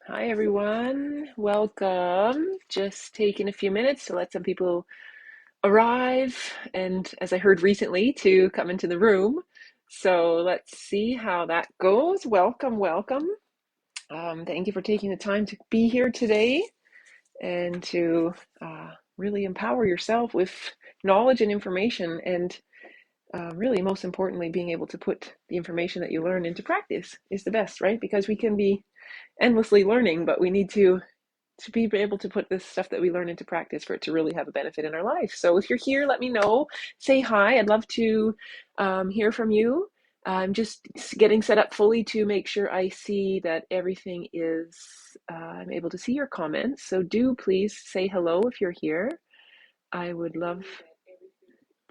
Hi, everyone. Welcome. Just taking a few minutes to let some people arrive, and as I heard recently, to come into the room. So let's see how that goes. Welcome, welcome. Thank you for taking the time to be here today and to really empower yourself with knowledge and information, and really, most importantly, being able to put the information that you learn into practice is the best, right? Because we can be endlessly learning, but we need to be able to put this stuff that we learn into practice for it to really have a benefit in our life. So if you're here, let me know. Say hi. I'd love to hear from you. I'm just getting set up fully to make sure I see that everything is, I'm able to see your comments. So do please say hello if you're here. I would love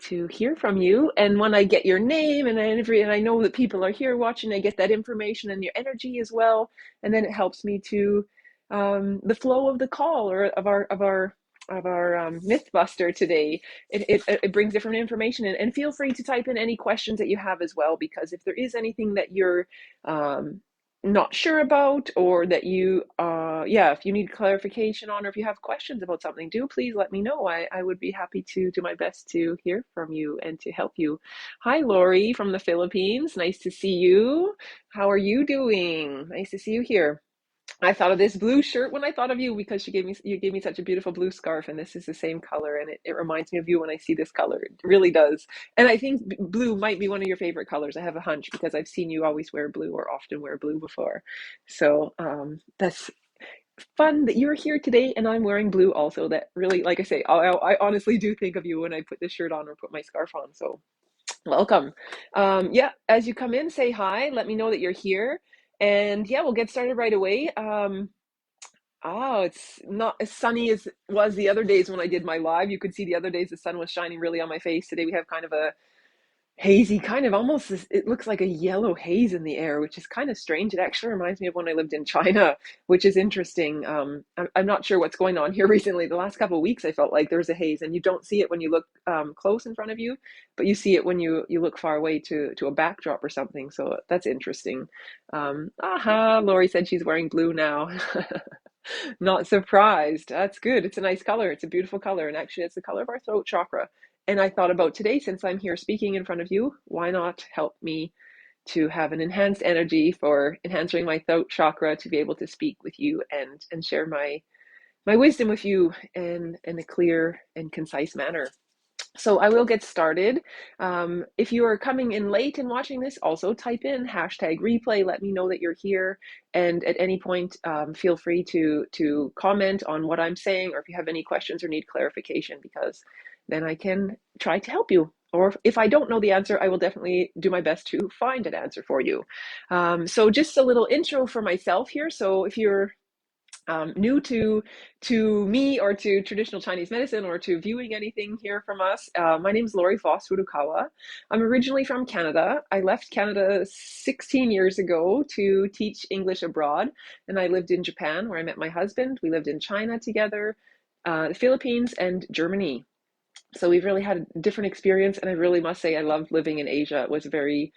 to hear from you. And when I get your name and I know that people are here watching, I get that information and your energy as well. And then it helps me to the flow of the call or of our Mythbuster today. It brings different information in, and feel free to type in any questions that you have as well, because if there is anything that you're um, not sure about, or that you if you need clarification on, or if you have questions about something, do please let me know. I would be happy to do my best to hear from you and to help you. Hi, Lori from the Philippines. Nice to see you. How are you doing? Nice to see you here. I thought of this blue shirt when I thought of you, because you gave me such a beautiful blue scarf, and this is the same color, and it reminds me of you when I see this color. It really does. And I think blue might be one of your favorite colors. I have a hunch, because I've seen you always wear blue, or often wear blue before. So that's fun that you're here today, and I'm wearing blue also. That really, like I say, I honestly do think of you when I put this shirt on or put my scarf on. So welcome. Yeah, as you come in, say hi. Let me know that you're here. And yeah, we'll get started right away. Oh, it's not as sunny as it was the other days when I did my live. You could see the other days the sun was shining really on my face. Today we have kind of a hazy, kind of almost, it looks like a yellow haze in the air, which is kind of strange. It actually reminds me of when I lived in China, which is interesting. I'm not sure what's going on here recently. The last couple of weeks, I felt like there's a haze, and you don't see it when you look close in front of you, but you see it when you look far away to a backdrop or something. So that's interesting. Lori said she's wearing blue now. Not surprised. That's good. It's a nice color. It's a beautiful color. And actually, it's the color of our throat chakra. And I thought about today, since I'm here speaking in front of you, why not help me to have an enhanced energy for enhancing my throat chakra, to be able to speak with you and share my wisdom with you in a clear and concise manner. So I will get started. If you are coming in late and watching this, also type in #replay. Let me know that you're here. And at any point, feel free to comment on what I'm saying, or if you have any questions or need clarification, because then I can try to help you. Or if I don't know the answer, I will definitely do my best to find an answer for you. So just a little intro for myself here. So if you're new to me, or to traditional Chinese medicine, or to viewing anything here from us, my name is Lori Foss Furukawa. I'm originally from Canada. I left Canada 16 years ago to teach English abroad, and I lived in Japan, where I met my husband. We lived in China together, the Philippines, and Germany. So we've really had a different experience, and I really must say I loved living in Asia. It was very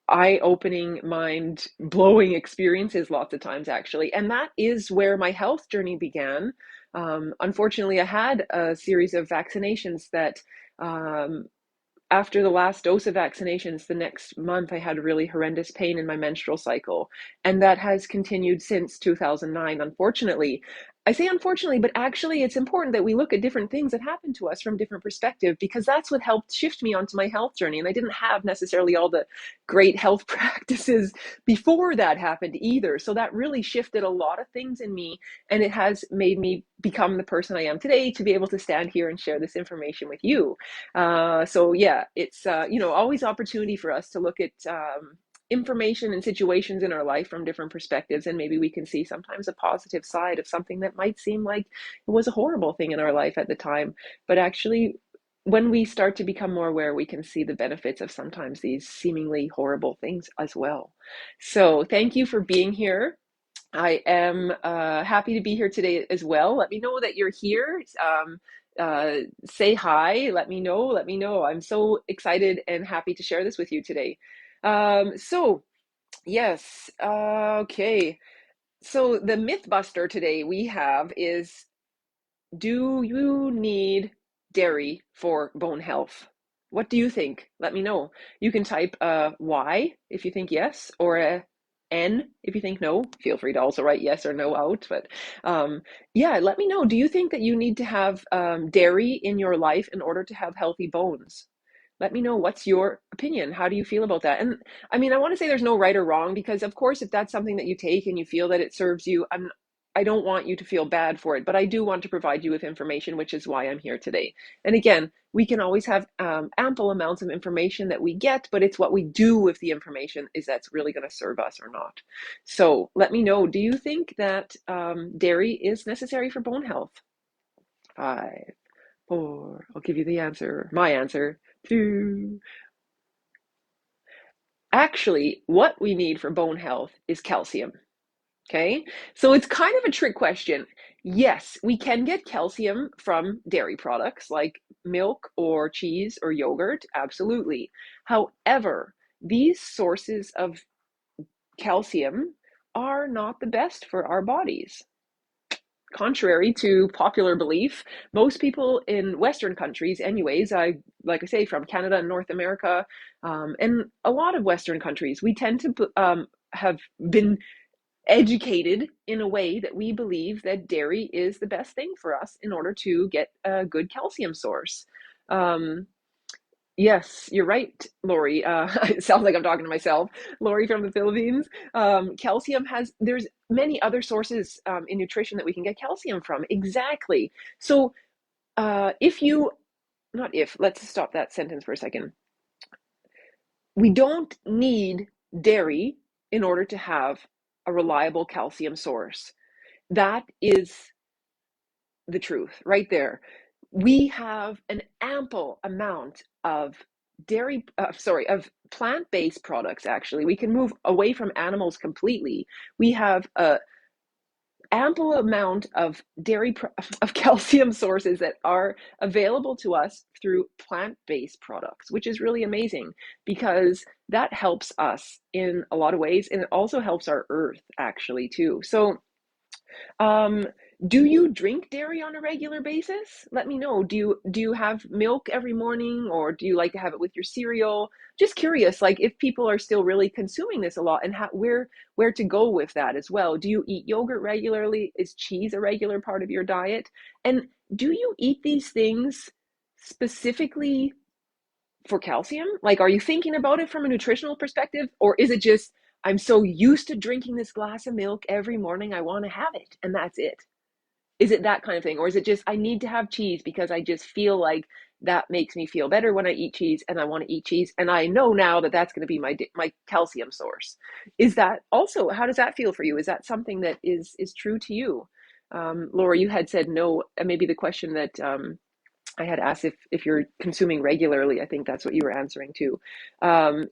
eye-opening, mind-blowing experiences lots of times, actually. And that is where my health journey began. Unfortunately, I had a series of vaccinations that after the last dose of vaccinations, the next month I had really horrendous pain in my menstrual cycle. And that has continued since 2009, unfortunately. I say unfortunately, but actually it's important that we look at different things that happen to us from different perspectives, because that's what helped shift me onto my health journey. And I didn't have necessarily all the great health practices before that happened either. So that really shifted a lot of things in me, and it has made me become the person I am today, to be able to stand here and share this information with you. So yeah, it's always opportunity for us to look at information and situations in our life from different perspectives, and maybe we can see sometimes a positive side of something that might seem like it was a horrible thing in our life at the time, but actually, when we start to become more aware, we can see the benefits of sometimes these seemingly horrible things as well. So thank you for being here. I am happy to be here today as well. Let me know that you're here. Say hi. Let me know. Let me know. I'm so excited and happy to share this with you today. So yes, okay. So the myth buster today we have is, do you need dairy for bone health? What do you think? Let me know. You can type a Y if you think yes, or a N if you think no. Feel free to also write yes or no out. But yeah, let me know. Do you think that you need to have dairy in your life in order to have healthy bones? Let me know, what's your opinion? How do you feel about that? And I mean, I want to say there's no right or wrong, because of course, if that's something that you take and you feel that it serves you, I don't want you to feel bad for it, but I do want to provide you with information, which is why I'm here today. And again, we can always have ample amounts of information that we get, but it's what we do with the information is that's really going to serve us or not. So let me know, do you think that dairy is necessary for bone health? 5, 4, I'll give you the answer, my answer, 2. Actually, what we need for bone health is calcium. Okay, so it's kind of a trick question. Yes, we can get calcium from dairy products like milk or cheese or yogurt, absolutely. However, these sources of calcium are not the best for our bodies. Contrary to popular belief, most people in Western countries, anyways, like I say, from Canada and North America, and a lot of Western countries, we tend to have been educated in a way that we believe that dairy is the best thing for us in order to get a good calcium source. Um, yes, you're right, Lori. It sounds like I'm talking to myself. Lori from the Philippines. Calcium there's many other sources in nutrition that we can get calcium from. Exactly. So if you, not if, let's stop that sentence for a second. We don't need dairy in order to have a reliable calcium source. That is the truth right there. We have an ample amount of of plant-based products. Actually, we can move away from animals completely. We have a ample amount of of calcium sources that are available to us through plant-based products, which is really amazing because that helps us in a lot of ways, and it also helps our earth actually too. So um, do you drink dairy on a regular basis? Let me know. Do you have milk every morning, or do you like to have it with your cereal? Just curious, like if people are still really consuming this a lot, and where to go with that as well. Do you eat yogurt regularly? Is cheese a regular part of your diet? And do you eat these things specifically for calcium? Like, are you thinking about it from a nutritional perspective, or is it just, I'm so used to drinking this glass of milk every morning, I want to have it, and that's it? Is it that kind of thing? Or is it just, I need to have cheese because I just feel like that makes me feel better when I eat cheese, and I want to eat cheese, and I know now that that's going to be my calcium source? Is that also, how does that feel for you? Is that something that is true to you? Laura, you had said no, and maybe the question that I had asked if you're consuming regularly. I think that's what you were answering too.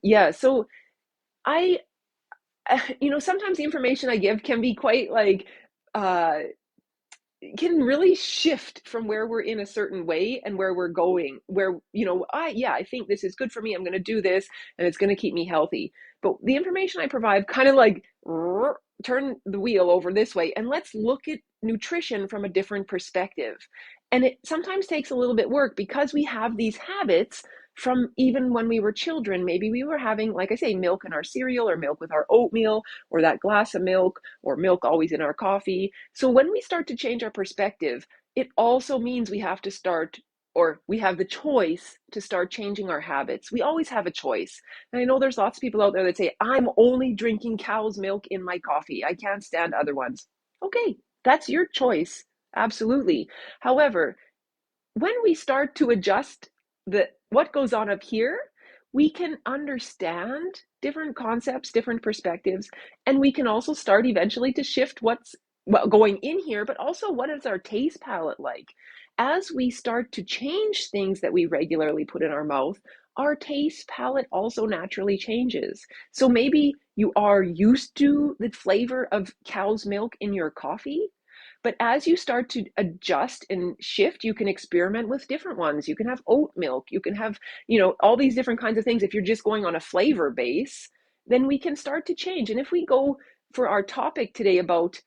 Yeah, so I, sometimes the information I give can be quite like, uh, can really shift from where we're in a certain way and where we're going, where, I think this is good for me, I'm going to do this, and it's going to keep me healthy. But the information I provide kind of like, turn the wheel over this way, and let's look at nutrition from a different perspective. And it sometimes takes a little bit work because we have these habits from even when we were children. Maybe we were having, like I say, milk in our cereal, or milk with our oatmeal, or that glass of milk, or milk always in our coffee. So when we start to change our perspective, it also means we have to start, or we have the choice to start changing our habits. We always have a choice. And I know there's lots of people out there that say, I'm only drinking cow's milk in my coffee, I can't stand other ones. Okay, that's your choice. Absolutely. However, when we start to adjust what goes on up here, we can understand different concepts, different perspectives, and we can also start eventually to shift what's going in here, but also what is our taste palette like. As we start to change things that we regularly put in our mouth, our taste palette also naturally changes. So maybe you are used to the flavor of cow's milk in your coffee, but as you start to adjust and shift, you can experiment with different ones. You can have oat milk, you can have, all these different kinds of things. If you're just going on a flavor base, then we can start to change. And if we go for our topic today about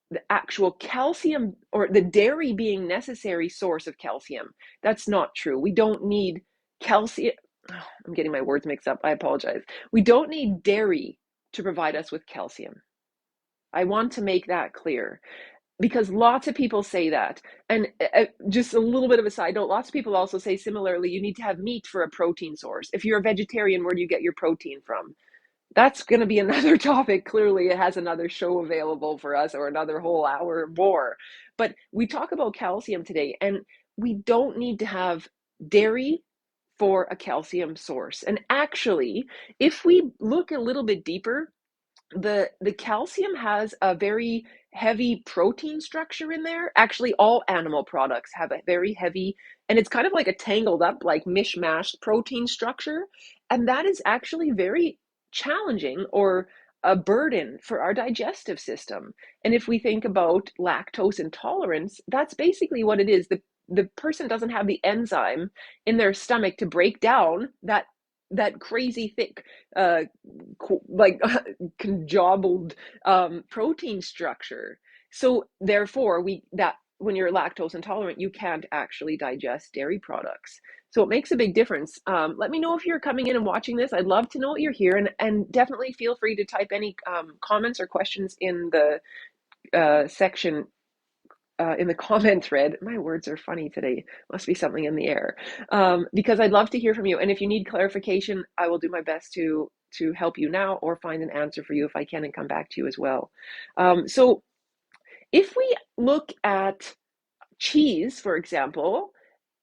the actual calcium or the dairy being necessary source of calcium. That's not true. We don't need calcium. Oh, I'm getting my words mixed up. I apologize. We don't need dairy to provide us with calcium. I want to make that clear because lots of people say that. And just a little bit of a side note, lots of people also say similarly, you need to have meat for a protein source. If you're a vegetarian, where do you get your protein from? That's going to be another topic. Clearly, it has another show available for us or another whole hour more. But we talk about calcium today, and we don't need to have dairy for a calcium source. And actually, if we look a little bit deeper, the calcium has a very heavy protein structure in there. Actually, all animal products have a very heavy, and it's kind of like a tangled up, like mishmashed protein structure. And that is actually very challenging or a burden for our digestive system. And if we think about lactose intolerance, that's basically what it is. The person doesn't have the enzyme in their stomach to break down that crazy thick like conjobbled protein structure. So therefore, when you're lactose intolerant, you can't actually digest dairy products. So it makes a big difference. Let me know if you're coming in and watching this. I'd love to know what you're here, and definitely feel free to type any comments or questions in the section in the comment thread. My words are funny today. Must be something in the air. Because I'd love to hear from you. And if you need clarification, I will do my best to help you now or find an answer for you if I can and come back to you as well. So if we look at cheese, for example,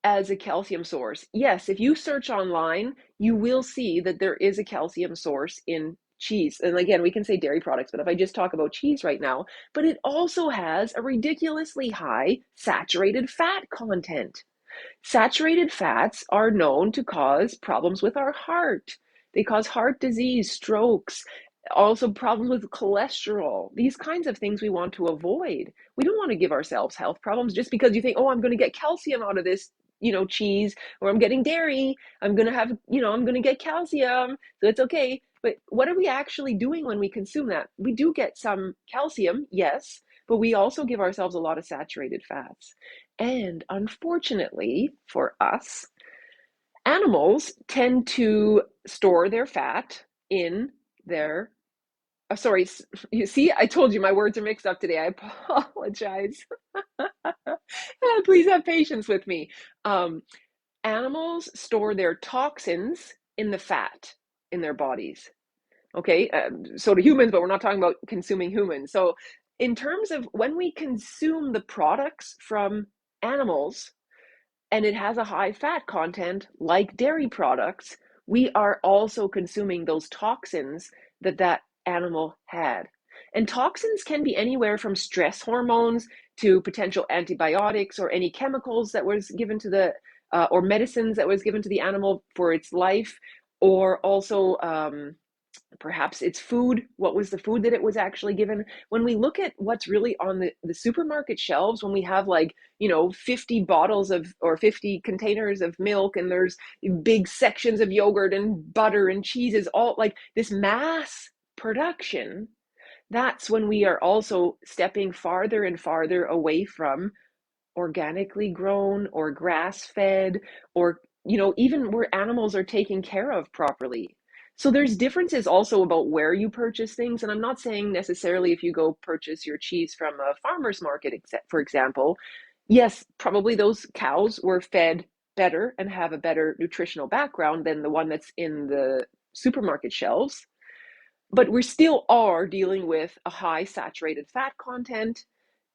as a calcium source, yes, if you search online, you will see that there is a calcium source in cheese. And again, we can say dairy products, but if I just talk about cheese right now, but it also has a ridiculously high saturated fat content. Saturated fats are known to cause problems with our heart. They cause heart disease, strokes, also problems with cholesterol. These kinds of things we want to avoid. We don't want to give ourselves health problems just because you think, oh, I'm going to get calcium out of this, cheese, or I'm getting dairy. I'm going to have, I'm going to get calcium. So it's okay. But what are we actually doing when we consume that? We do get some calcium, yes, but we also give ourselves a lot of saturated fats. And unfortunately for us, animals tend to store their fat in their, sorry, you see, I told you my words are mixed up today. I apologize. Please have patience with me. Animals store their toxins in the fat in their bodies. Okay, so do humans, but we're not talking about consuming humans. So in terms of when we consume the products from animals, and it has a high fat content like dairy products, we are also consuming those toxins that animal had. And toxins can be anywhere from stress hormones to potential antibiotics or any chemicals that was given to the or medicines that was given to the animal for its life, or also perhaps it's food. What was the food that it was actually given? When we look at what's really on the supermarket shelves, when we have 50 bottles of or 50 containers of milk, and there's big sections of yogurt and butter and cheeses, all like this mass production, that's when we are also stepping farther and farther away from organically grown or grass fed, or even where animals are taken care of properly. So there's differences also about where you purchase things. And I'm not saying necessarily if you go purchase your cheese from a farmer's market, for example, yes, probably those cows were fed better and have a better nutritional background than the one that's in the supermarket shelves. But we still are dealing with a high saturated fat content,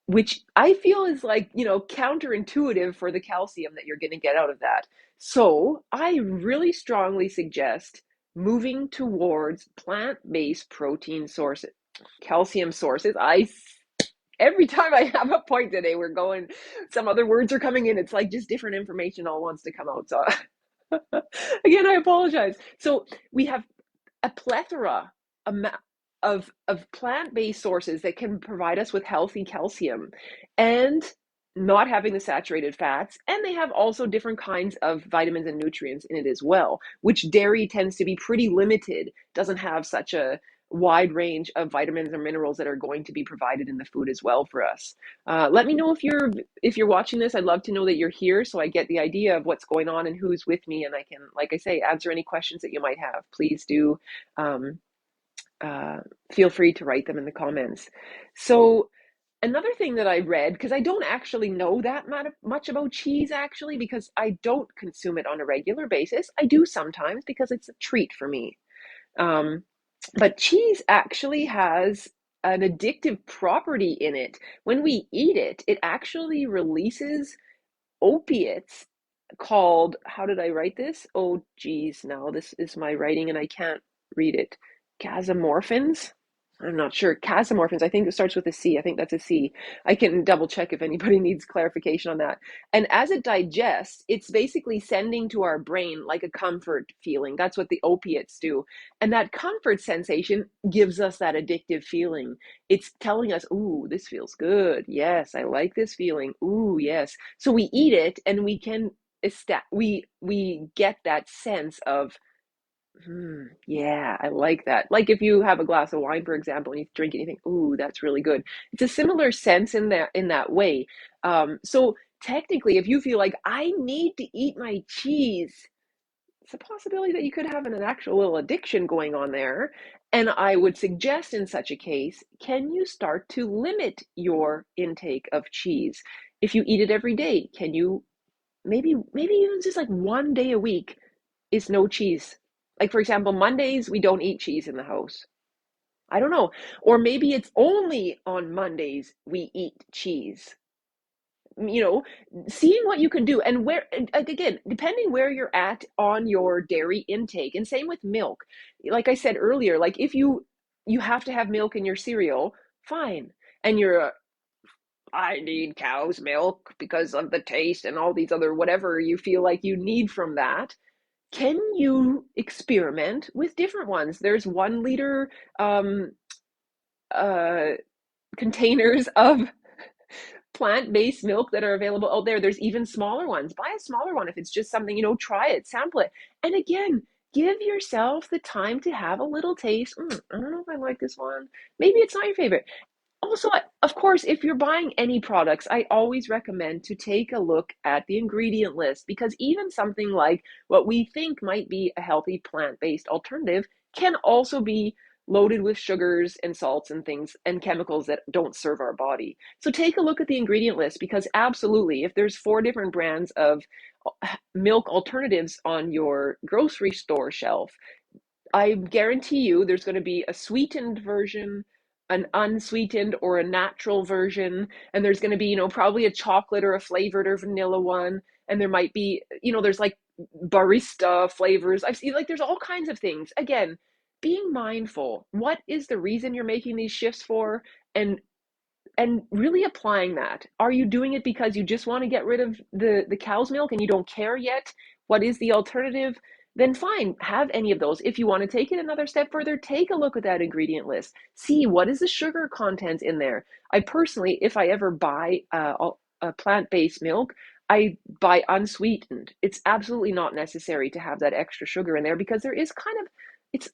which I feel is counterintuitive for the calcium that you're going to get out of that. So I really strongly suggest moving towards plant-based protein sources, calcium sources. Every time I have a point today, we're going, some other words are coming in. It's like just different information all wants to come out. So again, I apologize. So we have a plethora of plant-based sources that can provide us with healthy calcium and not having the saturated fats, and they have also different kinds of vitamins and nutrients in it as well, which dairy tends to be pretty limited, doesn't have such a wide range of vitamins and minerals that are going to be provided in the food as well for us. Let me know if you're watching this. I'd love to know that you're here so I get the idea of what's going on and who's with me, and I can, like I say, answer any questions that you might have. Please do um, feel free to write them in the comments. So another thing that I read, because I don't actually know that much about cheese actually, because I don't consume it on a regular basis. I do sometimes because it's a treat for me. Um, but cheese actually has an addictive property in it. When we eat it, it actually releases opiates called, how did I write this? Oh, geez, now this is my writing and I can't read it. Casomorphins? I'm not sure. Casomorphins, I think it starts with a C. I think that's a C. I can double check if anybody needs clarification on that. And as it digests, it's basically sending to our brain like a comfort feeling. That's what the opiates do. And that comfort sensation gives us that addictive feeling. It's telling us, ooh, this feels good. Yes, I like this feeling. Ooh, yes. So we eat it and we can we get that sense of yeah, I like that. Like if you have a glass of wine, for example, and you drink it, and you think, "Ooh, that's really good." It's a similar sense in that way. So technically, if you feel like I need to eat my cheese, it's a possibility that you could have an actual little addiction going on there. And I would suggest in such a case, can you start to limit your intake of cheese? If you eat it every day, can you maybe even just like one day a week is no cheese. Like for example, Mondays we don't eat cheese in the house. I don't know. Or maybe it's only on Mondays we eat cheese. You know, seeing what you can do and where, and again, depending where you're at on your dairy intake, and same with milk. Like I said earlier, like if you have to have milk in your cereal, fine. And you're I need cow's milk because of the taste and all these other whatever you feel like you need from that. Can you experiment with different ones? There's 1 liter um, uh, containers of plant-based milk that are available out there. There's even smaller ones. Buy a smaller one if it's just something, try it, sample it. And again, give yourself the time to have a little taste. I don't know if I like this one. Maybe it's not your favorite. Also, of course, if you're buying any products, I always recommend to take a look at the ingredient list, because even something like what we think might be a healthy plant-based alternative can also be loaded with sugars and salts and things and chemicals that don't serve our body. So take a look at the ingredient list, because absolutely, if there's 4 different brands of milk alternatives on your grocery store shelf, I guarantee you there's going to be a sweetened version, an unsweetened or a natural version, and there's going to be, probably a chocolate or a flavored or vanilla one, and there might be, there's like barista flavors. I've seen like there's all kinds of things. Again, being mindful. What is the reason you're making these shifts for? And really applying that. Are you doing it because you just want to get rid of the cow's milk and you don't care yet what is the alternative? Then fine, have any of those. If you want to take it another step further, take a look at that ingredient list. See what is the sugar content in there. I personally, if I ever buy a plant-based milk, I buy unsweetened. It's absolutely not necessary to have that extra sugar in there, because there is kind of,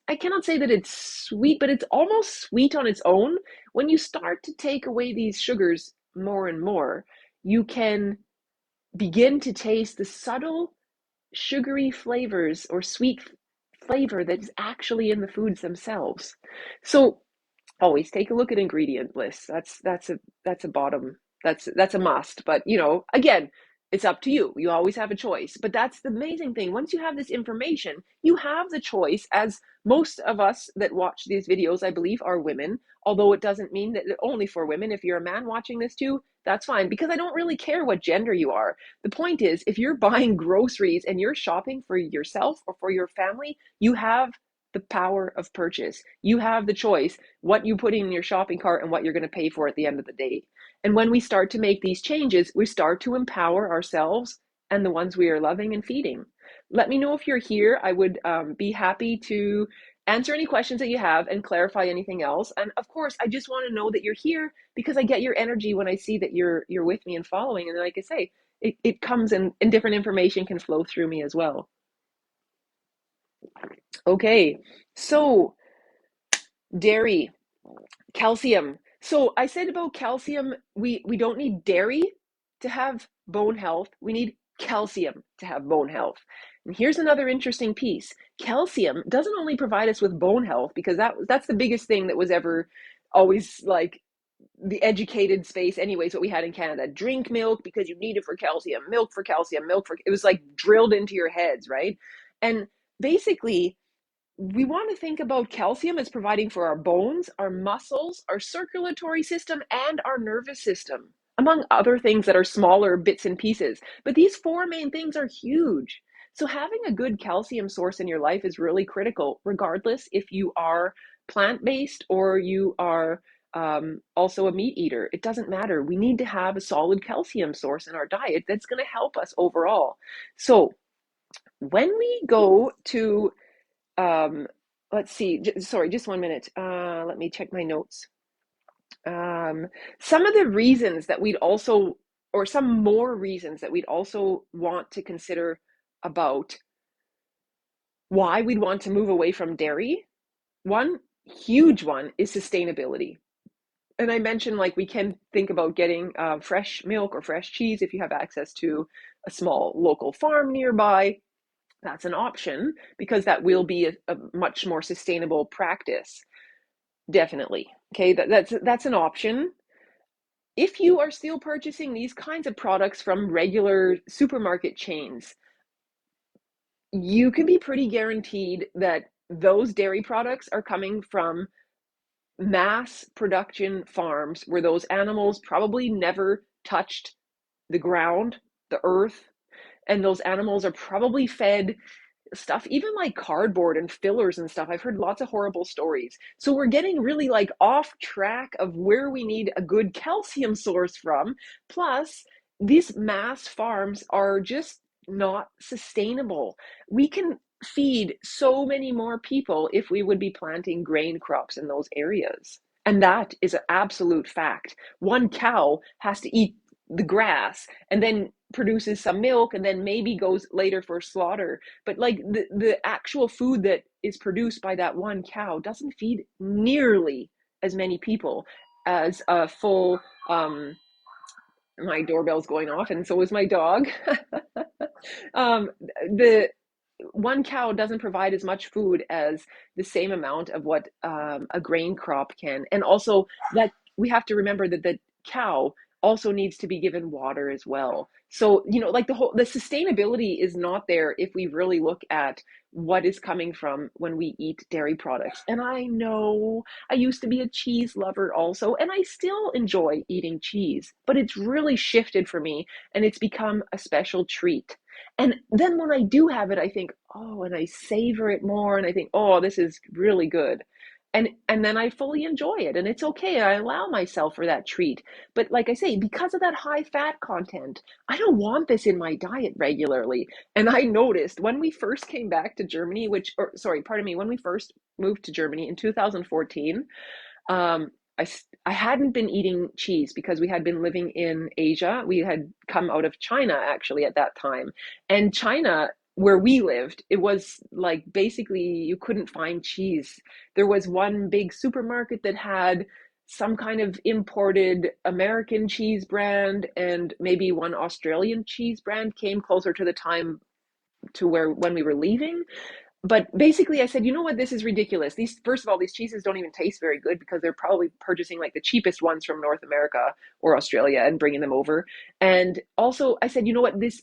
I cannot say that it's sweet, but it's almost sweet on its own. When you start to take away these sugars more and more, you can begin to taste the subtle sugary flavors or sweet flavor that is actually in the foods themselves. So always take a look at ingredient lists. That's a bottom. That's a must. But again, it's up to you. You always have a choice. But that's the amazing thing. Once you have this information, you have the choice. As most of us that watch these videos, I believe, are women. Although it doesn't mean that only for women. If you're a man watching this too, that's fine, because I don't really care what gender you are. The point is, if you're buying groceries and you're shopping for yourself or for your family, you have the power of purchase. You have the choice what you put in your shopping cart and what you're going to pay for at the end of the day. And when we start to make these changes, we start to empower ourselves and the ones we are loving and feeding. Let me know if you're here. I would be happy to answer any questions that you have and clarify anything else. And of course, I just want to know that you're here, because I get your energy when I see that you're with me and following. And like I say, it comes in, and different information can flow through me as well. Okay, so Dairy, calcium. So I said about calcium, we don't need dairy to have bone health. We need calcium to have bone health. And here's another interesting piece. Calcium doesn't only provide us with bone health, because that's the biggest thing that was ever always like the educated space anyways, what we had in Canada. Drink milk because you need it for calcium, milk for calcium, milk for, it was like drilled into your heads, right? And basically we want to think about calcium as providing for our bones, our muscles, our circulatory system, and our nervous system, among other things that are smaller bits and pieces. But these four main things are huge. So having a good calcium source in your life is really critical, regardless if you are plant-based or you are also a meat eater. It doesn't matter. We need to have a solid calcium source in our diet that's going to help us overall. So when we go to um, let's see, sorry, just 1 minute. Let me check my notes. Um, some of the reasons that we'd also, or some more reasons that we'd also want to consider about why we'd want to move away from dairy. One huge one is sustainability. And I mentioned like we can think about getting fresh milk or fresh cheese if you have access to a small local farm nearby. That's an option because that will be a much more sustainable practice. Definitely. Okay, that's an option. If you are still purchasing these kinds of products from regular supermarket chains, you can be pretty guaranteed that those dairy products are coming from mass production farms where those animals probably never touched the ground, the earth, and those animals are probably fed stuff, even like cardboard and fillers and stuff. I've heard lots of horrible stories. So we're getting really like off track of where we need a good calcium source from. Plus, these mass farms are just not sustainable. We can feed so many more people if we would be planting grain crops in those areas. And that is an absolute fact. One cow has to eat the grass and then produces some milk and then maybe goes later for slaughter. But like the actual food that is produced by that one cow doesn't feed nearly as many people as a full my doorbell's going off and so is my dog. um the one cow doesn't provide as much food as the same amount of what a grain crop can. And also that we have to remember that the cow also needs to be given water as well. So, like the sustainability is not there if we really look at what is coming from when we eat dairy products. And I know I used to be a cheese lover also, and I still enjoy eating cheese, but it's really shifted for me and it's become a special treat. And then when I do have it, I think, oh, and I savor it more and I think, oh, this is really good. And then I fully enjoy it and it's okay. I allow myself for that treat. But like I say, because of that high fat content, I don't want this in my diet regularly. And I noticed when we first came back to Germany, or sorry, pardon me, when we first moved to Germany in 2014, um, I hadn't been eating cheese because we had been living in Asia. We had come out of China actually at that time. And China, where we lived, it was like basically you couldn't find cheese. There was one big supermarket that had some kind of imported American cheese brand, and maybe one Australian cheese brand came closer to the time to where when we were leaving. But basically I said, you know what, this is ridiculous. These, first of all, these cheeses don't even taste very good because they're probably purchasing like the cheapest ones from North America or Australia and bringing them over. And also I said, you know what, this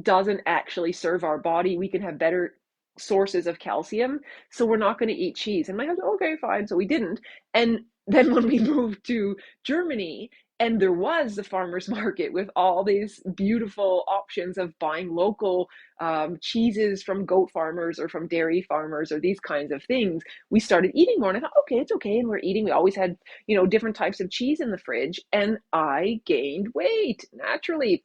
doesn't actually serve our body. We can have better sources of calcium, so we're not going to eat cheese. And my husband, okay, fine. So we didn't. And then when we moved to Germany, and there was the farmers market with all these beautiful options of buying local cheeses from goat farmers or from dairy farmers or these kinds of things, we started eating more. And I thought, okay, it's okay. And we're eating. We always had, different types of cheese in the fridge. And I gained weight naturally.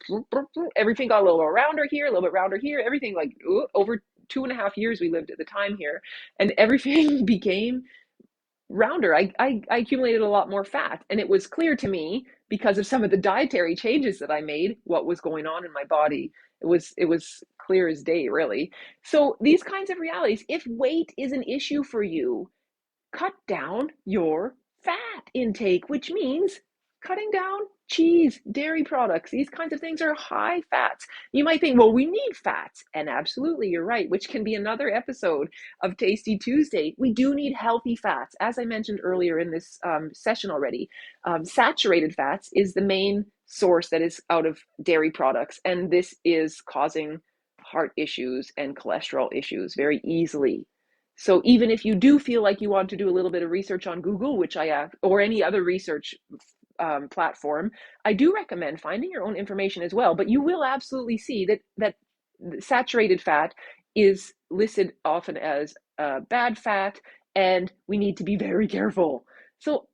Everything got a little rounder here, a little bit rounder here. Everything like over 2.5 years we lived at the time here. And everything became rounder. I accumulated a lot more fat. And it was clear to me because of some of the dietary changes that I made, what was going on in my body. It was clear as day, really. So these kinds of realities, if weight is an issue for you, cut down your fat intake, which means cutting down cheese, dairy products. These kinds of things are high fats. You might think, well, we need fats. And absolutely, you're right, which can be another episode of Tasty Tuesday. We do need healthy fats. As I mentioned earlier in this session already, saturated fats is the main source that is out of dairy products. And this is causing heart issues and cholesterol issues very easily. So even if you do feel like you want to do a little bit of research on Google, which I have, or any other research platform, I do recommend finding your own information as well. But you will absolutely see that saturated fat is listed often as bad fat, and we need to be very careful. So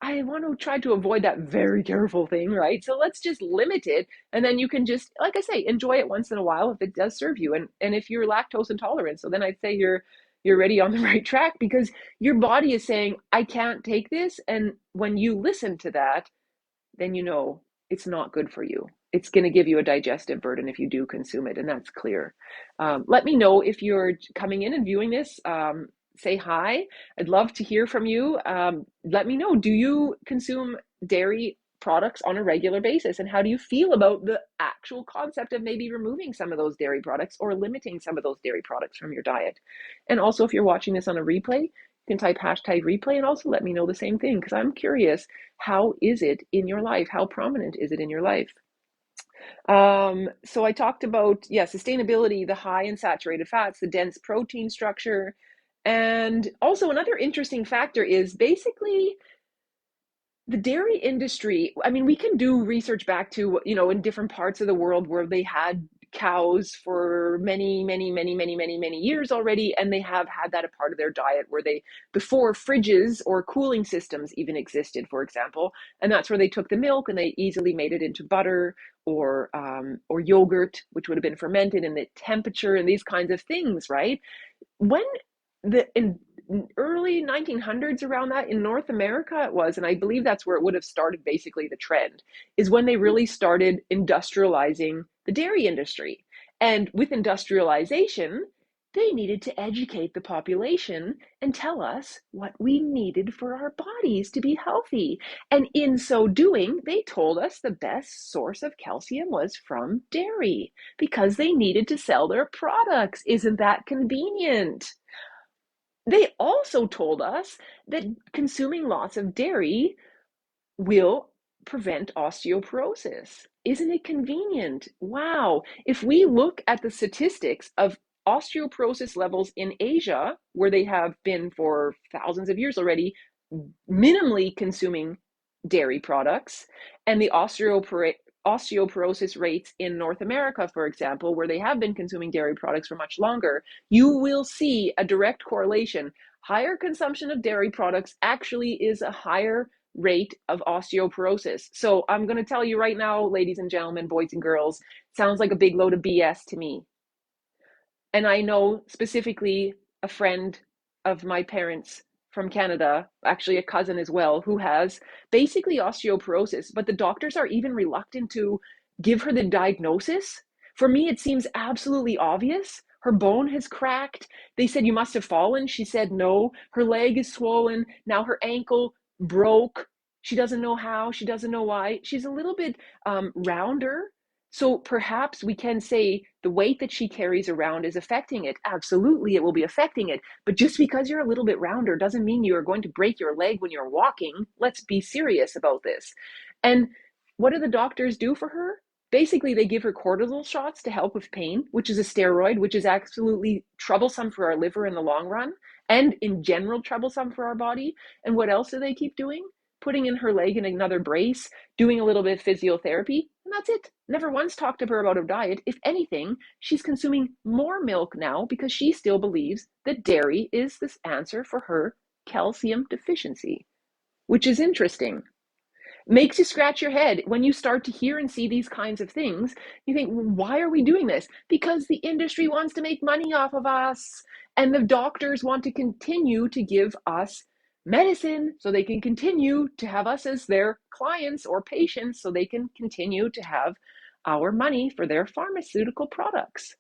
I want to try to avoid that very careful thing, right? So let's just limit it, and then you can just, like I say, enjoy it once in a while if it does serve you. And if you're lactose intolerant, so then I'd say you're already on the right track, because your body is saying, I can't take this. And when you listen to that, then you know it's not good for you. It's going to give you a digestive burden if you do consume it, and that's clear. Let me know if you're coming in and viewing this. Say hi. I'd love to hear from you. Let me know, do you consume dairy products on a regular basis, and how do you feel about the actual concept of maybe removing some of those dairy products or limiting some of those dairy products from your diet? And also, if you're watching this on a replay, you can type hashtag replay and also let me know the same thing, because I'm curious, how is it in your life? How prominent is it in your life? So I talked about, sustainability, the high in saturated fats, the dense protein structure. And also another interesting factor is basically the dairy industry. I mean, we can do research back to, in different parts of the world where they had cows for many, many, many, many, many, many years already, and they have had that a part of their diet, where they, before fridges or cooling systems even existed, for example, and that's where they took the milk and they easily made it into butter or yogurt, which would have been fermented, and the temperature and these kinds of things, right? When in early 1900s, around that, in North America it was, and I believe that's where it would have started, basically the trend, is when they really started industrializing the dairy industry. And with industrialization, they needed to educate the population and tell us what we needed for our bodies to be healthy. And in so doing, they told us the best source of calcium was from dairy, because they needed to sell their products. Isn't that convenient? They also told us that consuming lots of dairy will prevent osteoporosis. Isn't it convenient? Wow. If we look at the statistics of osteoporosis levels in Asia, where they have been for thousands of years already, minimally consuming dairy products, and the osteoporosis rates in North America, for example, where they have been consuming dairy products for much longer, you will see a direct correlation. Higher consumption of dairy products actually is a higher rate of osteoporosis. So I'm going to tell you right now, ladies and gentlemen, boys and girls, sounds like a big load of BS to me. And I know specifically a friend of my parents from Canada, actually a cousin as well, who has basically osteoporosis, but the doctors are even reluctant to give her the diagnosis. For me, it seems absolutely obvious. Her bone has cracked. They said, you must have fallen. She said, no. Her leg is swollen. Now her ankle broke. She doesn't know how. She doesn't know why. She's a little bit rounder. So perhaps we can say the weight that she carries around is affecting it. Absolutely, it will be affecting it. But just because you're a little bit rounder doesn't mean you are going to break your leg when you're walking. Let's be serious about this. And what do the doctors do for her? Basically, they give her cortisol shots to help with pain, which is a steroid, which is absolutely troublesome for our liver in the long run, and in general troublesome for our body. And what else do they keep doing? Putting in her leg in another brace, doing a little bit of physiotherapy, and that's it. Never once talked to her about a diet. If anything, she's consuming more milk now because she still believes that dairy is the answer for her calcium deficiency, which is interesting. Makes you scratch your head when you start to hear and see these kinds of things. You think, why are we doing this? Because the industry wants to make money off of us, and the doctors want to continue to give us medicine so they can continue to have us as their clients or patients, so they can continue to have our money for their pharmaceutical products.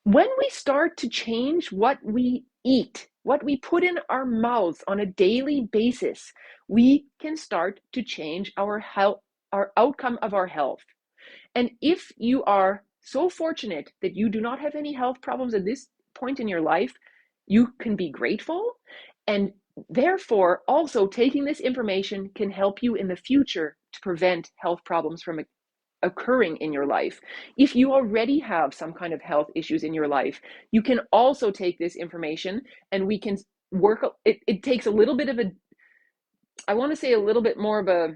When we start to change what we eat, what we put in our mouths on a daily basis, we can start to change our health, our outcome of our health. And if you are so fortunate that you do not have any health problems at this point in your life, you can be grateful. And therefore, also taking this information can help you in the future to prevent health problems from occurring in your life. If you already have some kind of health issues in your life, you can also take this information and we can work. It takes a little bit of a, I want to say a little bit more of a,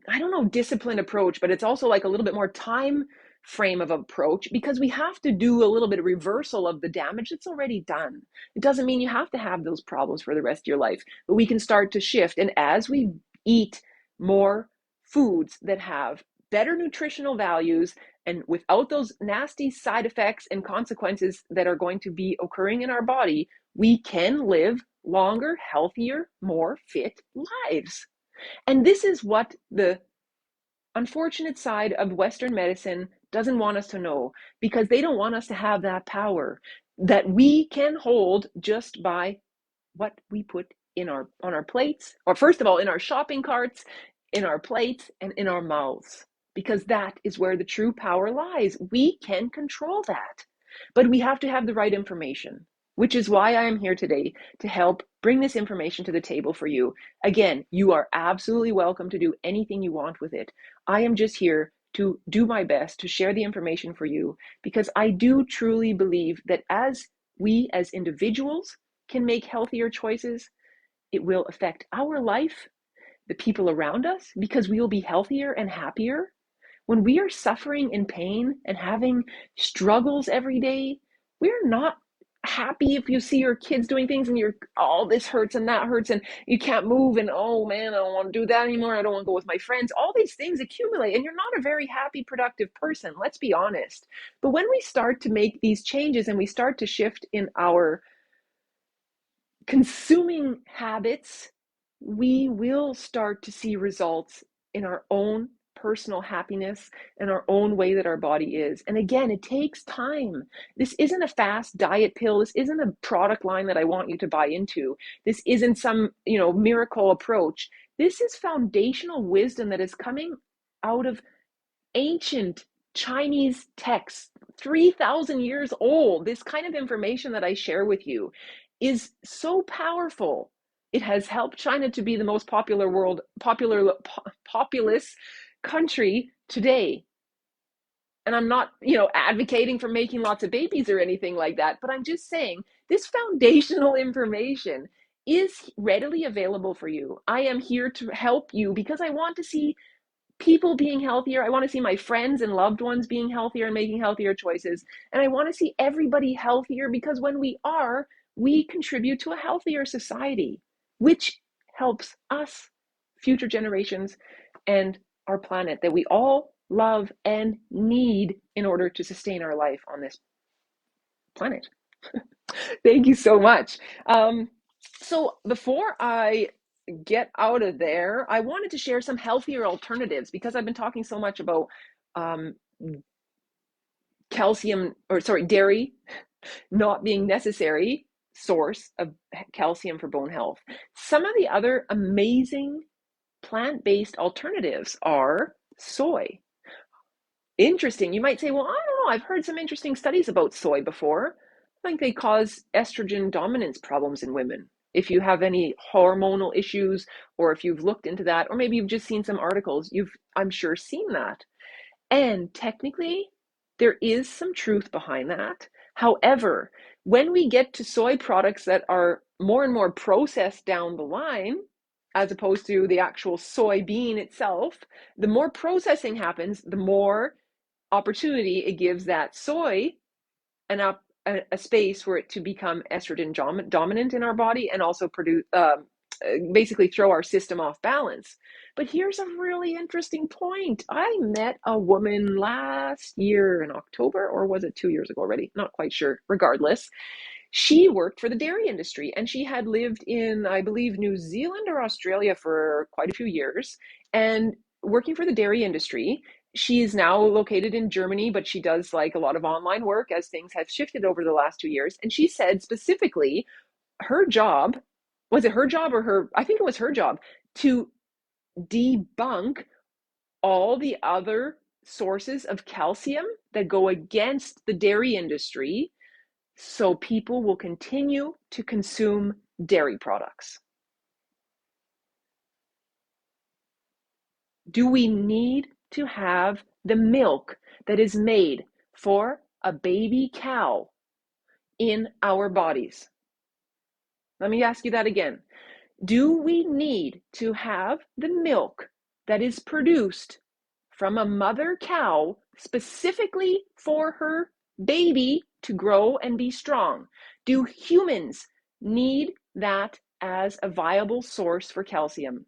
I don't know, disciplined approach, but it's also like a little bit more time frame of approach because we have to do a little bit of reversal of the damage that's already done. It doesn't mean you have to have those problems for the rest of your life, but we can start to shift. And as we eat more foods that have better nutritional values and without those nasty side effects and consequences that are going to be occurring in our body, we can live longer, healthier, more fit lives. And this is what the unfortunate side of Western medicine doesn't want us to know, because they don't want us to have that power that we can hold just by what we put in our on our plates, or first of all in our shopping carts, in our plates, and in our mouths, because that is where the true power lies. We can control that, but we have to have the right information, which is why I am here today to help bring this information to the table for you. Again, you are absolutely welcome to do anything you want with it. I am just here to do my best to share the information for you, because I do truly believe that as we as individuals can make healthier choices, it will affect our life, the people around us, because we will be healthier and happier. When we are suffering in pain and having struggles every day, we're not happy. If you see your kids doing things and you're, oh, this hurts and that hurts and you can't move and, oh man, I don't want to do that anymore. I don't want to go with my friends. All these things accumulate and you're not a very happy, productive person. Let's be honest. But when we start to make these changes and we start to shift in our consuming habits, we will start to see results in our own personal happiness and our own way that our body is. And again, it takes time. This isn't a fast diet pill. This isn't a product line that I want you to buy into. This isn't some, miracle approach. This is foundational wisdom that is coming out of ancient Chinese texts, 3,000 years old. This kind of information that I share with you is so powerful. It has helped China to be the most populous country today. And I'm not, advocating for making lots of babies or anything like that, but I'm just saying this foundational information is readily available for you. I am here to help you because I want to see people being healthier. I want to see my friends and loved ones being healthier and making healthier choices. And I want to see everybody healthier, because when we are, we contribute to a healthier society, which helps us, future generations, and our planet that we all love and need in order to sustain our life on this planet. Thank you so much. So before I get out of there, I wanted to share some healthier alternatives, because I've been talking so much about um, dairy not being necessary source of calcium for bone health. Some of the other amazing plant-based alternatives are soy. Interesting. You might say, well, I don't know. I've heard some interesting studies about soy before. I think they cause estrogen dominance problems in women. If you have any hormonal issues, or if you've looked into that, or maybe you've just seen some articles, I'm sure, seen that. And technically, there is some truth behind that. However, when we get to soy products that are more and more processed down the line, as opposed to the actual soybean itself, the more processing happens, the more opportunity it gives that soy a space for it to become estrogen dominant in our body, and also produce basically throw our system off balance. But here's a really interesting point. I met a woman last year in October, or was it 2 years ago already? Not quite sure. Regardless, she worked for the dairy industry, and she had lived in, I believe, New Zealand or Australia for quite a few years. And working for the dairy industry, she's now located in Germany, but she does like a lot of online work as things have shifted over the last 2 years. And she said specifically, her job, was it her job or her? I think it was her job to debunk all the other sources of calcium that go against the dairy industry so people will continue to consume dairy products. Do we need to have the milk that is made for a baby cow in our bodies? Let me ask you that again. Do we need to have the milk that is produced from a mother cow specifically for her baby to grow and be strong? Do humans need that as a viable source for calcium?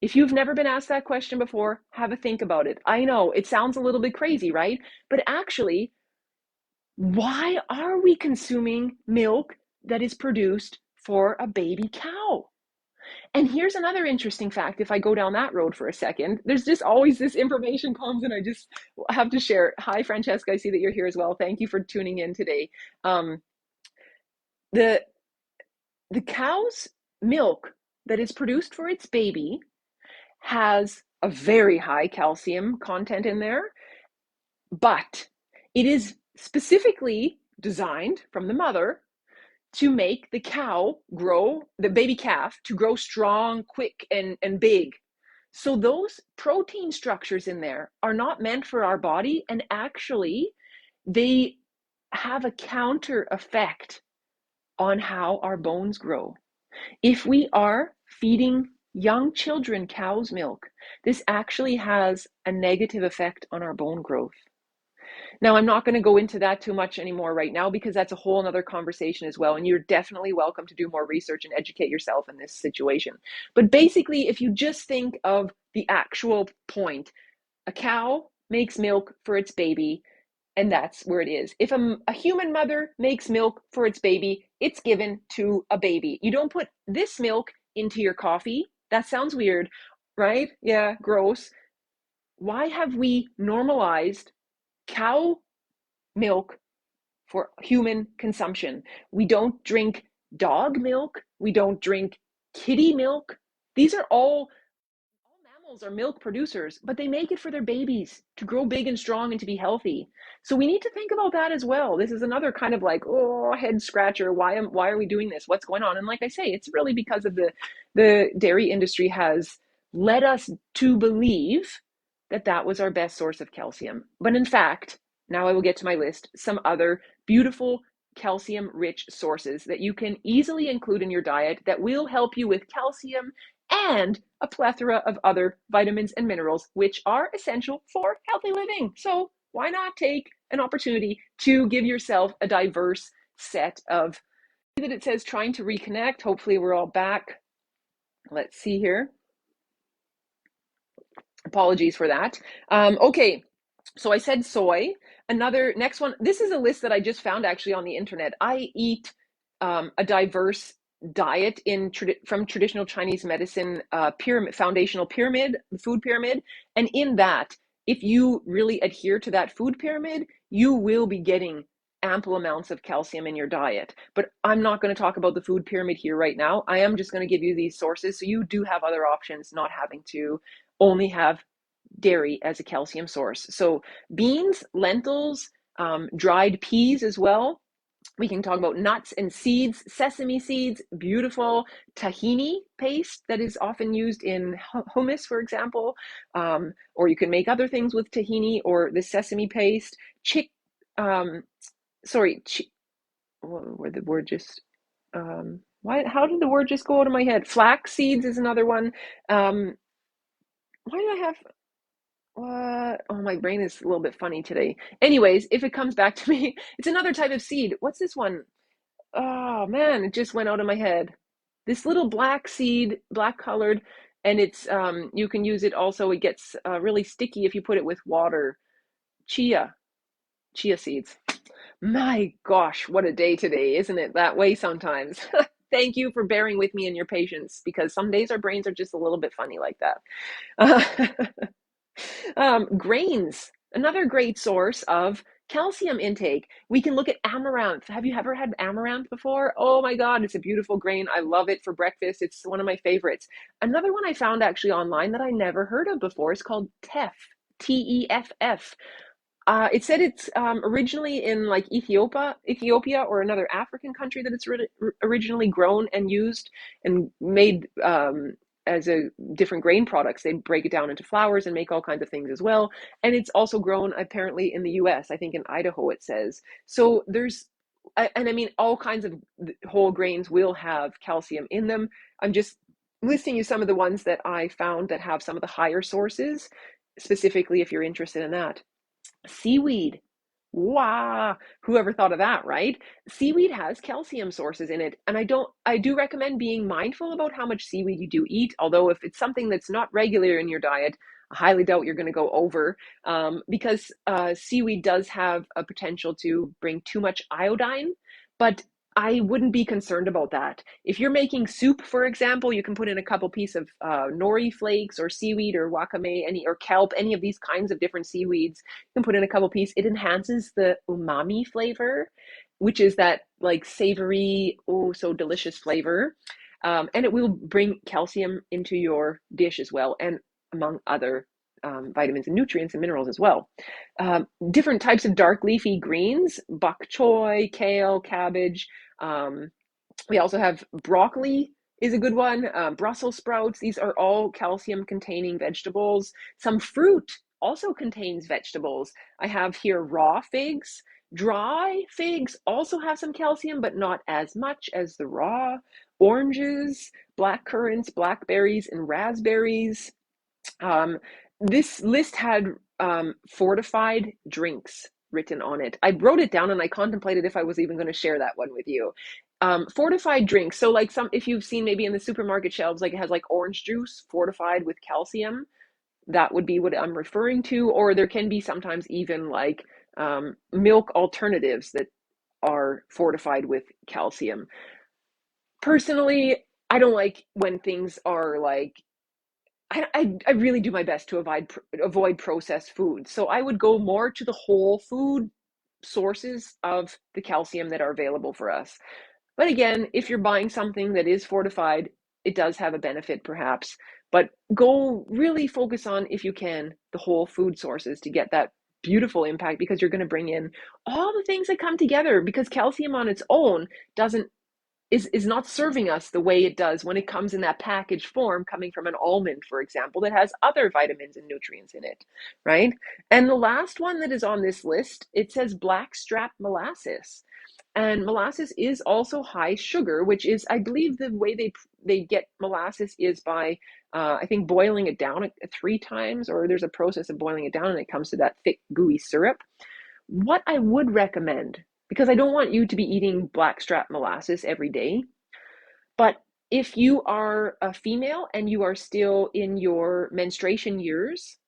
If you've never been asked that question before, have a think about it. I know it sounds a little bit crazy, right? But actually, why are we consuming milk that is produced for a baby cow? And here's another interesting fact. If I go down that road for a second, there's just always this information comes and I just have to share. Hi, Francesca. I see that you're here as well. Thank you for tuning in today. Um, the the cow's milk that is produced for its baby has a very high calcium content in there, but it is specifically designed from the mother to make the cow grow, the baby calf, to grow strong, quick, and big. So those protein structures in there are not meant for our body, and actually they have a counter effect on how our bones grow. If we are feeding young children cow's milk, this actually has a negative effect on our bone growth. Now, I'm not going to go into that too much anymore right now because that's a whole other conversation as well. And you're definitely welcome to do more research and educate yourself in this situation. But basically, if you just think of the actual point, a cow makes milk for its baby, and that's where it is. If a human mother makes milk for its baby, it's given to a baby. You don't put this milk into your coffee. That sounds weird, right? Yeah, gross. Why have we normalized cow milk for human consumption? We don't drink dog milk. We don't drink kitty milk. These are all mammals are milk producers, but they make it for their babies to grow big and strong and to be healthy. So we need to think about that as well. This is another kind of like, oh, head scratcher. Why are we doing this? What's going on? And like I say, it's really because of the dairy industry has led us to believe that that was our best source of calcium. But in fact, now I will get to my list, some other beautiful calcium rich sources that you can easily include in your diet that will help you with calcium and a plethora of other vitamins and minerals, which are essential for healthy living. So why not take an opportunity to give yourself a diverse set of that it says trying to reconnect. Hopefully we're all back. Let's see here. Apologies for that. Okay, so I said soy. Another next one. This is a list that I just found actually on the internet. I eat a diverse diet from traditional Chinese medicine pyramid, foundational pyramid, food pyramid, and in that, if you really adhere to that food pyramid, you will be getting ample amounts of calcium in your diet. But I'm not going to talk about the food pyramid here right now. I am just going to give you these sources so you do have other options, not having to only have dairy as a calcium source. So beans, lentils, dried peas as well. We can talk about nuts and seeds, sesame seeds, beautiful tahini paste that is often used in hummus, for example, or you can make other things with tahini or the sesame paste. Where the word just, how did the word just go out of my head? Flax seeds is another one. Why do I have, oh, my brain is a little bit funny today. Anyways, if it comes back to me, it's another type of seed. What's this one? Oh man, it just went out of my head. This little black seed, black colored, and it's you can use it also. It gets really sticky if you put it with water. Chia seeds. My gosh, what a day today, isn't it that way sometimes? Thank you for bearing with me and your patience because some days our brains are just a little bit funny like that. Grains, another great source of calcium intake, we can look at amaranth. Have you ever had amaranth before? Oh my God, it's a beautiful grain. I love it for breakfast. It's one of my favorites. Another one I found actually online that I never heard of before is called teff, Teff. It said it's originally in like Ethiopia or another African country that it's originally grown and used and made as a different grain products. They break it down into flours and make all kinds of things as well. And it's also grown apparently in the US, I think in Idaho it says. So and I mean, all kinds of whole grains will have calcium in them. I'm just listing you some of the ones that I found that have some of the higher sources, specifically if you're interested in that. Seaweed. Wow. Whoever thought of that, right? Seaweed has calcium sources in it. And I do recommend being mindful about how much seaweed you do eat. Although if it's something that's not regular in your diet, I highly doubt you're going to go over because seaweed does have a potential to bring too much iodine. But I wouldn't be concerned about that. If you're making soup, for example, you can put in a couple pieces of nori flakes or seaweed or wakame, or kelp, any of these kinds of different seaweeds. You can put in a couple pieces. It enhances the umami flavor, which is that like savory, oh, so delicious flavor. And it will bring calcium into your dish as well, and among other vitamins and nutrients and minerals as well. Different types of dark leafy greens, bok choy, kale, cabbage. We also have broccoli is a good one. Brussels sprouts. These are all calcium containing vegetables. Some fruit also contains vegetables. I have here raw figs. Dry figs also have some calcium, but not as much as the raw. Oranges, black currants, blackberries, and raspberries. Um, this list had fortified drinks written on it. I wrote it down and I contemplated if I was even going to share that one with you. Fortified drinks. So like if you've seen maybe in the supermarket shelves, like it has like orange juice fortified with calcium, that would be what I'm referring to. Or there can be sometimes even like milk alternatives that are fortified with calcium. Personally, I don't like when things are like I really do my best to avoid processed food. So I would go more to the whole food sources of the calcium that are available for us. But again, if you're buying something that is fortified, it does have a benefit perhaps. But go really focus on, if you can, the whole food sources to get that beautiful impact, because you're going to bring in all the things that come together, because calcium on its own doesn't is not serving us the way it does when it comes in that packaged form, coming from an almond, for example, that has other vitamins and nutrients in it, right? And the last one that is on this list, it says blackstrap molasses. And molasses is also high sugar, which is, I believe, the way they get molasses is by, I think, boiling it down 3 times, or there's a process of boiling it down, and it comes to that thick, gooey syrup. What I would recommend, because I don't want you to be eating blackstrap molasses every day, but if you are a female and you are still in your menstruation years,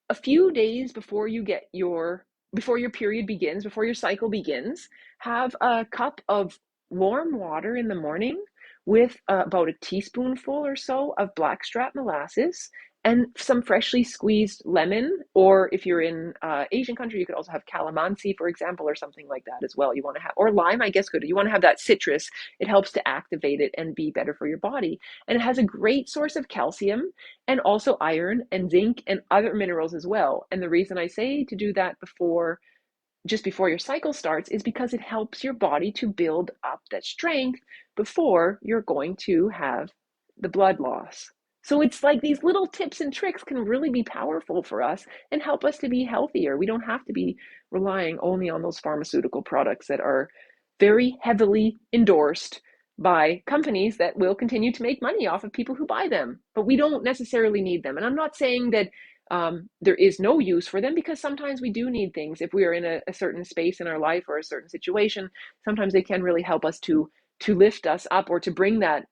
a few days before your period begins, before your cycle begins, have a cup of warm water in the morning with about a teaspoonful or so of blackstrap molasses and some freshly squeezed lemon. Or if you're in Asian country, you could also have calamansi, for example, or something like that as well. You want to have, or lime, I guess, good. You want to have that citrus. It helps to activate it and be better for your body. And it has a great source of calcium and also iron and zinc and other minerals as well. And the reason I say to do that just before your cycle starts is because it helps your body to build up that strength before you're going to have the blood loss. So it's like these little tips and tricks can really be powerful for us and help us to be healthier. We don't have to be relying only on those pharmaceutical products that are very heavily endorsed by companies that will continue to make money off of people who buy them. But we don't necessarily need them. And I'm not saying that there is no use for them, because sometimes we do need things. If we are in a certain space in our life or a certain situation, sometimes they can really help us to lift us up or to bring that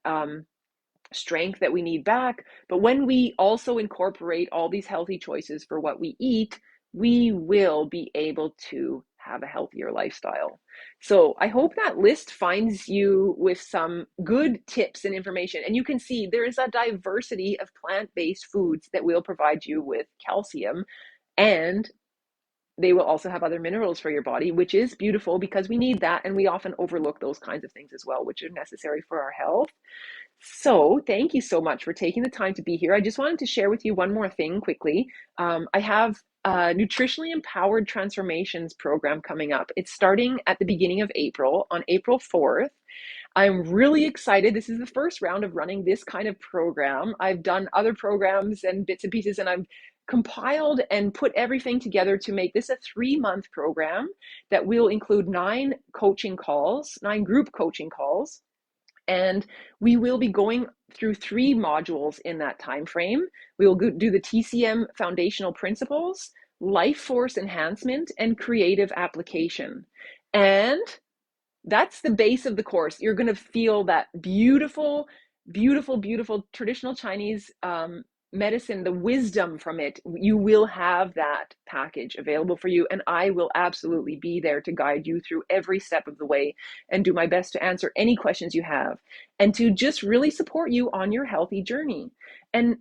strength that we need back. But when we also incorporate all these healthy choices for what we eat, we will be able to have a healthier lifestyle. So I hope that list finds you with some good tips and information. And you can see there is a diversity of plant-based foods that will provide you with calcium and they will also have other minerals for your body, which is beautiful because we need that. And we often overlook those kinds of things as well, which are necessary for our health. So thank you so much for taking the time to be here. I just wanted to share with you one more thing quickly. I have a Nutritionally Empowered Transformations program coming up. It's starting at the beginning of April, on April 4th. I'm really excited. This is the first round of running this kind of program. I've done other programs and bits and pieces, and I've compiled and put everything together to make this a 3-month program that will include 9 group coaching calls. And we will be going through 3 modules in that time frame. We will do the TCM foundational principles, life force enhancement, and creative application. And that's the base of the course. You're going to feel that beautiful, beautiful, beautiful traditional Chinese medicine, the wisdom from it. You will have that package available for you, and I will absolutely be there to guide you through every step of the way and do my best to answer any questions you have and to just really support you on your healthy journey. And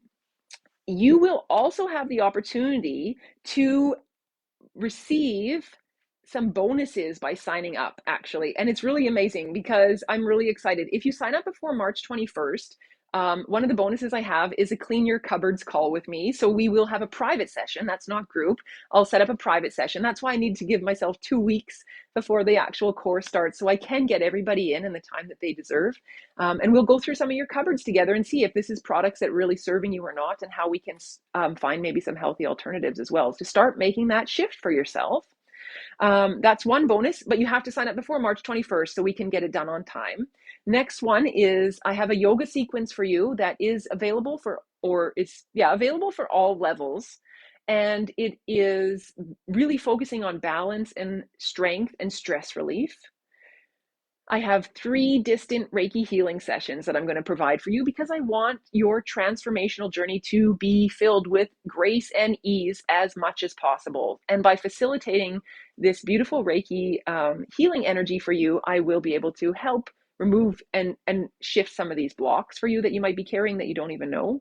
you will also have the opportunity to receive some bonuses by signing up, actually. And it's really amazing because I'm really excited. If you sign up before March 21st, one of the bonuses I have is a clean your cupboards call with me. So we will have a private session. That's not group. I'll set up a private session. That's why I need to give myself 2 weeks before the actual course starts so I can get everybody in the time that they deserve. And we'll go through some of your cupboards together and see if this is products that really serving you or not, and how we can find maybe some healthy alternatives as well to start making that shift for yourself. That's one bonus, but you have to sign up before March 21st so we can get it done on time. Next one is I have a yoga sequence for you that is available for, available for all levels. And it is really focusing on balance and strength and stress relief. I have 3 distant Reiki healing sessions that I'm going to provide for you because I want your transformational journey to be filled with grace and ease as much as possible. And by facilitating this beautiful Reiki healing energy for you, I will be able to help remove and shift some of these blocks for you that you might be carrying that you don't even know.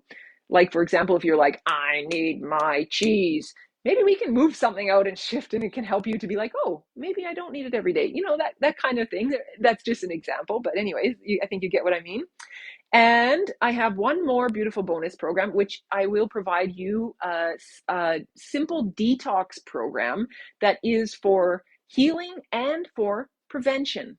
Like, for example, if you're like, I need my cheese, maybe we can move something out and shift, and it can help you to be like, oh, maybe I don't need it every day. You know, that kind of thing. That's just an example. But anyways, I think you get what I mean. And I have one more beautiful bonus program, which I will provide you a simple detox program that is for healing and for prevention.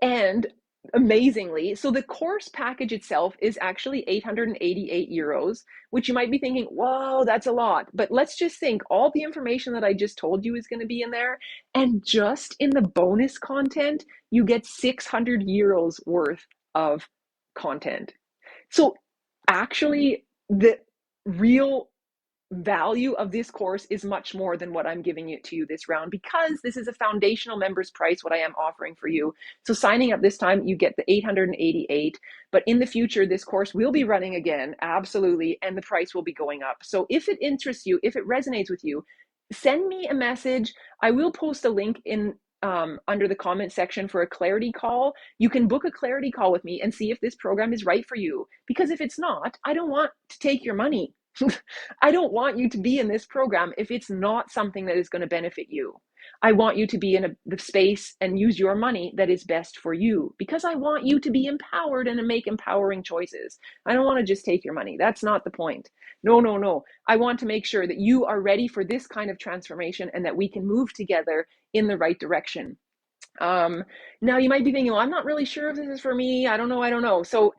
And amazingly, so the course package itself is actually 888 euros, which you might be thinking, whoa, that's a lot. But let's just think all the information that I just told you is going to be in there. And just in the bonus content, you get 600 euros worth of content. So actually, the real value of this course is much more than what I'm giving it to you this round, because this is a foundational member's price, what I am offering for you. So signing up this time, you get the 888, but in the future, this course will be running again, absolutely, and the price will be going up. So if it interests you, if it resonates with you, send me a message. I will post a link in under the comment section for a clarity call. You can book a clarity call with me and see if this program is right for you. Because if it's not, I don't want to take your money. I don't want you to be in this program if it's not something that is going to benefit you. I want you to be in the space and use your money that is best for you, because I want you to be empowered and to make empowering choices. I don't want to just take your money. That's not the point. No. I want to make sure that you are ready for this kind of transformation and that we can move together in the right direction. Now you might be thinking, well, I'm not really sure if this is for me. I don't know. So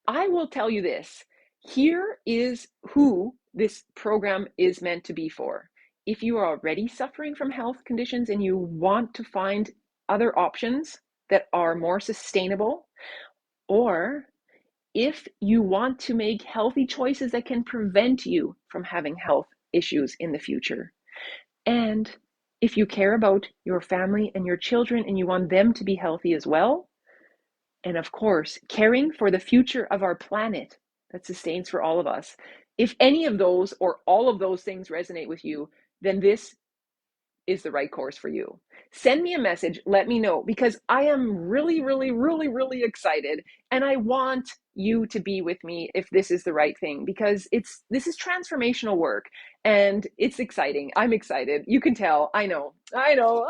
I will tell you this. Here is who this program is meant to be for. If you are already suffering from health conditions and you want to find other options that are more sustainable, or if you want to make healthy choices that can prevent you from having health issues in the future, and if you care about your family and your children and you want them to be healthy as well, and of course, caring for the future of our planet that sustains for all of us. If any of those or all of those things resonate with you, then this is the right course for you. Send me a message, let me know, because I am really, really, really, really excited, and I want you to be with me if this is the right thing, because this is transformational work and it's exciting. I'm excited. You can tell. I know. I know.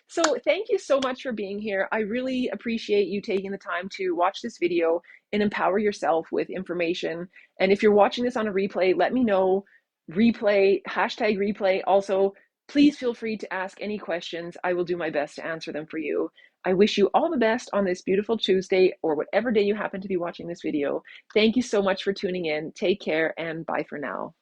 So thank you so much for being here. I really appreciate you taking the time to watch this video and empower yourself with information. And if you're watching this on a replay, let me know. Replay, hashtag replay. Also, please feel free to ask any questions. I will do my best to answer them for you. I wish you all the best on this beautiful Tuesday, or whatever day you happen to be watching this video. Thank you so much for tuning in. Take care, and bye for now.